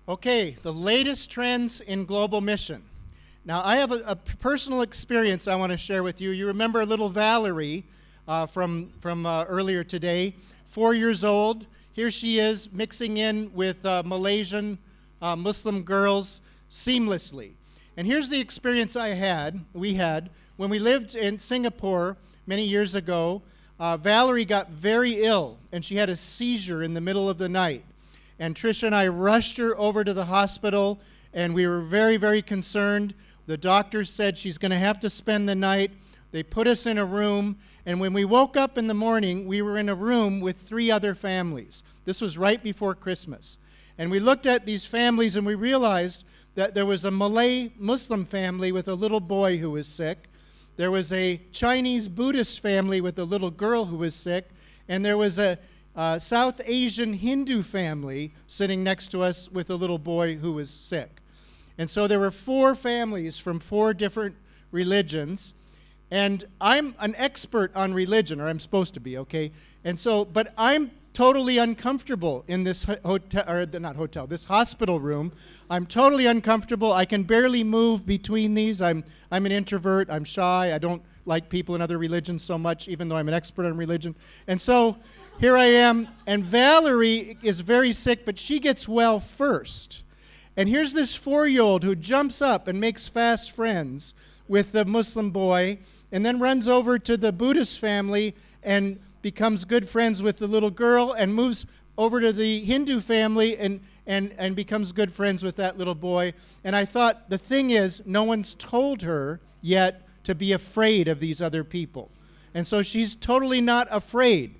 Okay, the latest trends in global mission. Now, I have a personal experience I want to share with you. You remember little Valerie from earlier today, 4 years old. Here she is mixing in with Malaysian Muslim girls seamlessly. And here's the experience we had, when we lived in Singapore many years ago. Valerie got very ill, and she had a seizure in the middle of the night. And Tricia and I rushed her over to the hospital, and we were very, very concerned. The doctors said she's going to have to spend the night. They put us in a room, and when we woke up in the morning, we were in a room with 3 other families. This was right before Christmas. And we looked at these families, and we realized that there was a Malay Muslim family with a little boy who was sick. There was a Chinese Buddhist family with a little girl who was sick. And there was a South Asian Hindu family sitting next to us with a little boy who was sick. And so there were 4 families from 4 different religions. And I'm an expert on religion, or I'm supposed to be, okay? And so, but I'm totally uncomfortable in this this hospital room. I'm totally uncomfortable. I can barely move between these. I'm an introvert. I'm shy. I don't like people in other religions so much, even though I'm an expert on religion. And so here I am, and Valerie is very sick, but she gets well first. And here's this 4-year-old who jumps up and makes fast friends with the Muslim boy, and then runs over to the Buddhist family and becomes good friends with the little girl, and moves over to the Hindu family and becomes good friends with that little boy. And I thought, the thing is, no one's told her yet to be afraid of these other people. And so she's totally not afraid.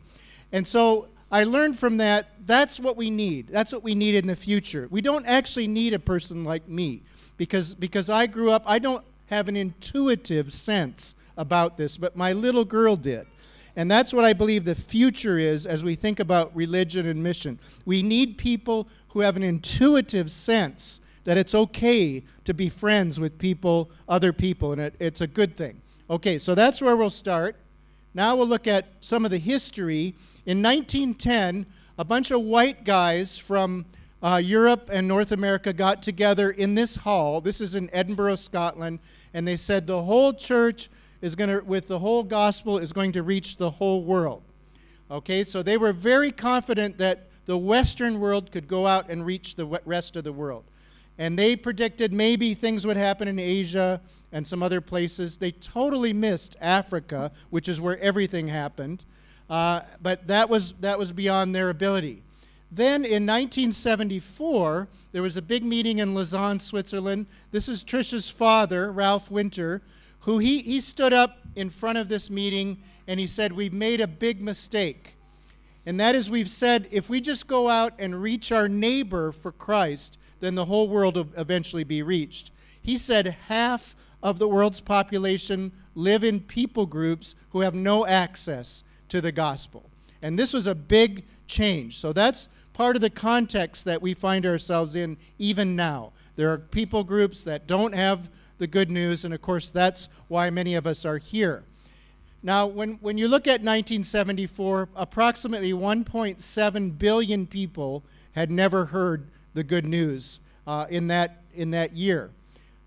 And so I learned from that, that's what we need. That's what we need in the future. We don't actually need a person like me, because I grew up, I don't have an intuitive sense about this, but my little girl did. And that's what I believe the future is as we think about religion and mission. We need people who have an intuitive sense that it's okay to be friends with people, other people, and it's a good thing. Okay, so that's where we'll start. Now we'll look at some of the history. In 1910, a bunch of white guys from Europe and North America got together in this hall. This is in Edinburgh, Scotland, and they said the whole church with the whole gospel is going to reach the whole world. Okay, so they were very confident that the Western world could go out and reach the rest of the world. And they predicted maybe things would happen in Asia and some other places. They totally missed Africa, which is where everything happened. But that was beyond their ability. Then in 1974, there was a big meeting in Lausanne, Switzerland. This is Tricia's father, Ralph Winter, who he stood up in front of this meeting and he said, we've made a big mistake. And that is, we've said, if we just go out and reach our neighbor for Christ, then the whole world will eventually be reached. He said half of the world's population live in people groups who have no access to the gospel. And this was a big change. So that's part of the context that we find ourselves in even now. There are people groups that don't have the good news, and of course that's why many of us are here. Now, when you look at 1974, approximately 1.7 billion people had never heard the good news in that year.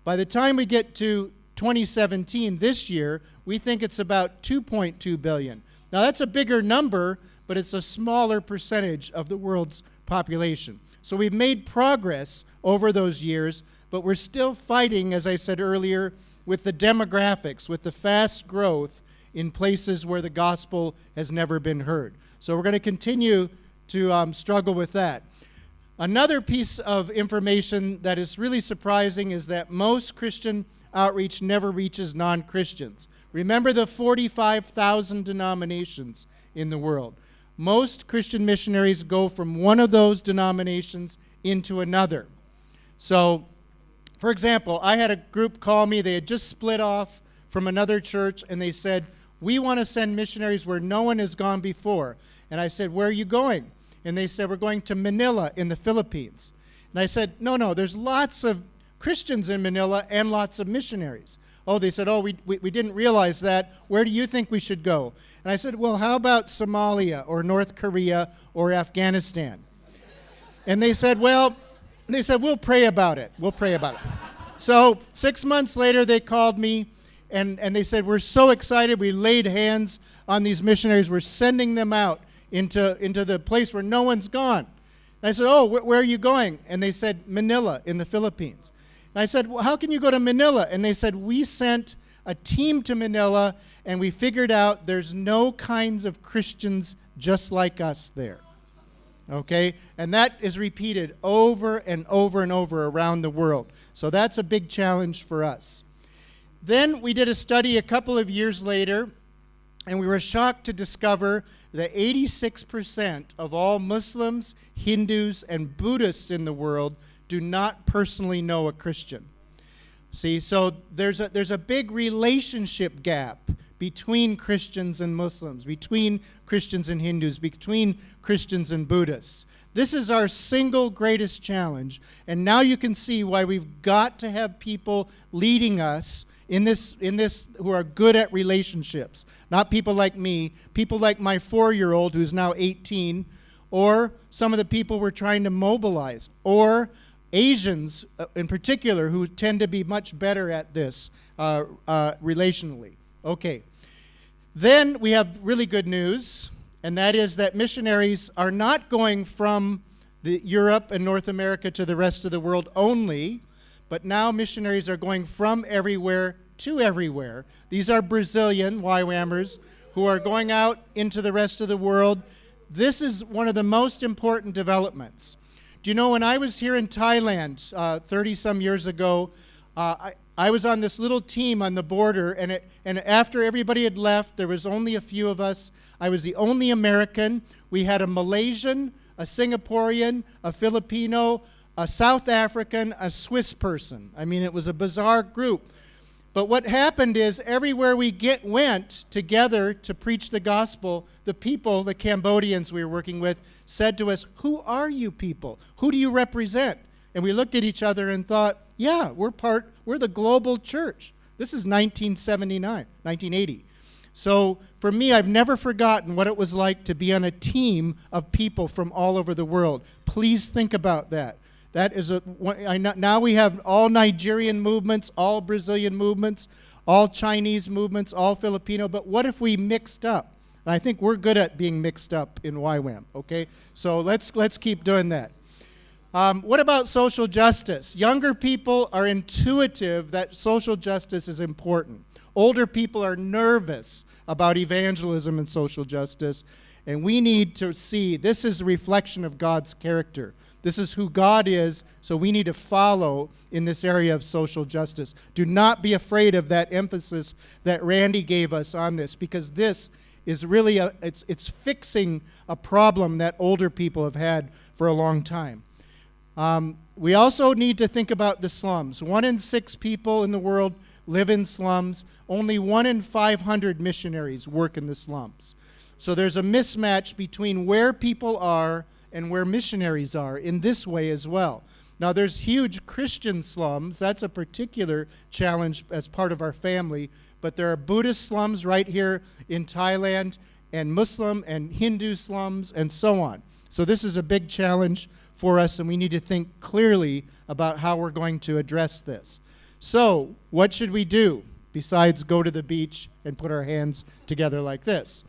By the time we get to 2017, this year, we think it's about 2.2 billion. Now, that's a bigger number, but it's a smaller percentage of the world's population. So we've made progress over those years, but we're still fighting, as I said earlier, with the demographics, with the fast growth in places where the gospel has never been heard. So we're going to continue to struggle with that. Another piece of information that is really surprising is that most Christian outreach never reaches non-Christians. Remember the 45,000 denominations in the world. Most Christian missionaries go from one of those denominations into another. So, for example, I had a group call me. They had just split off from another church, and they said, we want to send missionaries where no one has gone before. And I said, where are you going? And they said, we're going to Manila in the Philippines. And I said, no, there's lots of Christians in Manila and lots of missionaries. Oh, they said, we didn't realize that. Where do you think we should go? And I said, well, how about Somalia or North Korea or Afghanistan? And they said, well, And they said, we'll pray about it. We'll pray about it. So 6 months later, they called me, and they said, we're so excited. We laid hands on these missionaries. We're sending them out into the place where no one's gone. And I said, oh, where are you going? And they said, Manila in the Philippines. And I said, well, how can you go to Manila? And they said, we sent a team to Manila, and we figured out there's no kinds of Christians just like us there. Okay? And that is repeated over and over and over around the world. So that's a big challenge for us. Then we did a study a couple of years later, and we were shocked to discover that 86% of all Muslims, Hindus, and Buddhists in the world do not personally know a Christian. See, so there's a big relationship gap between Christians and Muslims, between Christians and Hindus, between Christians and Buddhists. This is our single greatest challenge, and now you can see why we've got to have people leading us in this who are good at relationships. Not people like me, people like my 4-year-old who's now 18, or some of the people we're trying to mobilize, or Asians in particular who tend to be much better at this relationally. Okay. Then we have really good news, and that is that missionaries are not going from Europe and North America to the rest of the world only, but now missionaries are going from everywhere to everywhere. These are Brazilian YWAMers who are going out into the rest of the world. This is one of the most important developments. Do you know, when I was here in Thailand 30-some years ago, I was on this little team on the border, and after everybody had left, there was only a few of us. I was the only American. We had a Malaysian, a Singaporean, a Filipino, a South African, a Swiss person. I mean, it was a bizarre group. But what happened is everywhere we went together to preach the gospel, the people, the Cambodians we were working with, said to us, who are you people? Who do you represent? And we looked at each other and thought, yeah, we're the global church. This is 1980. So for me, I've never forgotten what it was like to be on a team of people from all over the world. Please think about that. That is now we have all Nigerian movements, all Brazilian movements, all Chinese movements, all Filipino. But what if we mixed up? And I think we're good at being mixed up in YWAM. Okay, so let's keep doing that. What about social justice? Younger people are intuitive that social justice is important. Older people are nervous about evangelism and social justice, and we need to see this is a reflection of God's character. This is who God is, so we need to follow in this area of social justice. Do not be afraid of that emphasis that Randy gave us on this, because this is really it's fixing a problem that older people have had for a long time. We also need to think about the slums. 1 in 6 people in the world live in slums. Only 1 in 500 missionaries work in the slums. So there's a mismatch between where people are and where missionaries are in this way as well. Now, there's huge Christian slums. That's a particular challenge as part of our family. But there are Buddhist slums right here in Thailand, and Muslim and Hindu slums, and so on. So this is a big challenge for us, and we need to think clearly about how we're going to address this. So, what should we do besides go to the beach and put our hands together like this?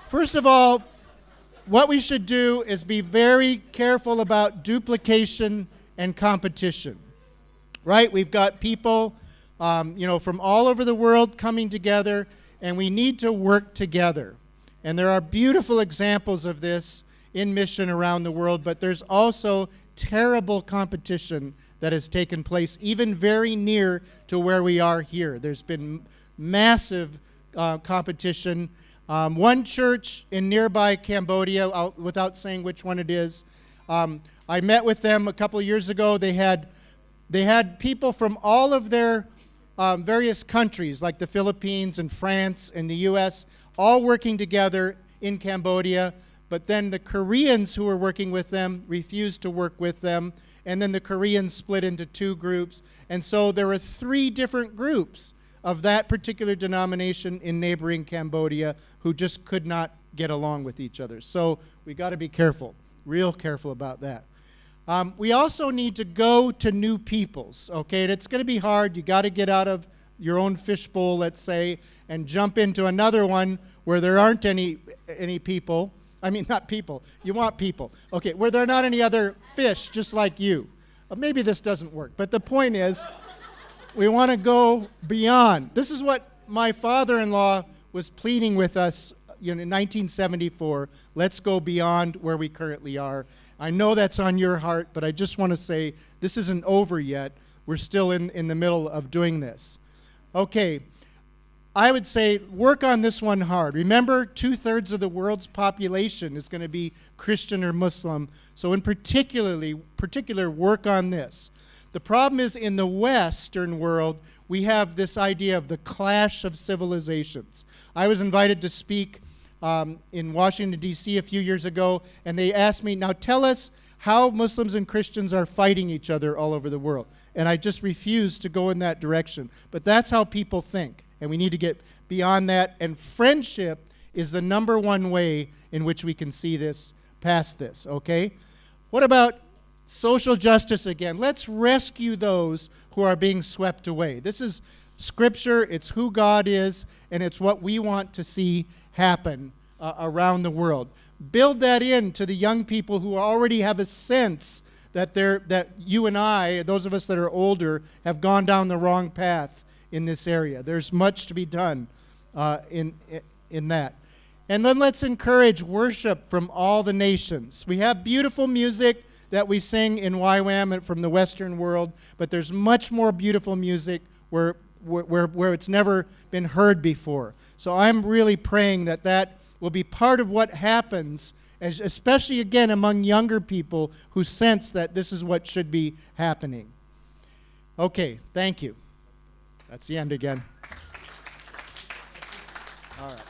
First of all, what we should do is be very careful about duplication and competition. Right? We've got people, from all over the world coming together, and we need to work together. And there are beautiful examples of this in mission around the world, but there's also terrible competition that has taken place, even very near to where we are here. There's been massive competition. One church in nearby Cambodia, without saying which one it is, I met with them a couple of years ago. They had people from all of their various countries, like the Philippines and France and the U.S., all working together in Cambodia. But then the Koreans who were working with them refused to work with them, and then the Koreans split into 2 groups. And so there were 3 different groups of that particular denomination in neighboring Cambodia who just could not get along with each other. So we got to be careful, real careful about that. We also need to go to new peoples, okay? And it's going to be hard. You got to get out of your own fishbowl, let's say, and jump into another one where there aren't any people. I mean, not people. You want people. Okay, where there are not any other fish just like you. Maybe this doesn't work, but the point is, we want to go beyond. This is what my father-in-law was pleading with us in 1974. Let's go beyond where we currently are. I know that's on your heart, but I just want to say this isn't over yet. We're still in the middle of doing this. Okay, I would say work on this one hard. Remember, 2/3 of the world's population is going to be Christian or Muslim. So in particular, work on this. The problem is in the Western world, we have this idea of the clash of civilizations. I was invited to speak in Washington, D.C. a few years ago, and they asked me, now tell us how Muslims and Christians are fighting each other all over the world. And I just refused to go in that direction. But that's how people think, and we need to get beyond that. And friendship is the number one way in which we can see this, past this, okay? What about social justice again? Let's rescue those who are being swept away. This is Scripture, it's who God is, and it's what we want to see happen around the world. Build that into the young people who already have a sense that you and I, those of us that are older, have gone down the wrong path in this area. There's much to be done in that. And then let's encourage worship from all the nations. We have beautiful music that we sing in YWAM from the Western world, but there's much more beautiful music where it's never been heard before. So I'm really praying that will be part of what happens, especially again among younger people who sense that this is what should be happening. Okay, thank you. That's the end again. All right.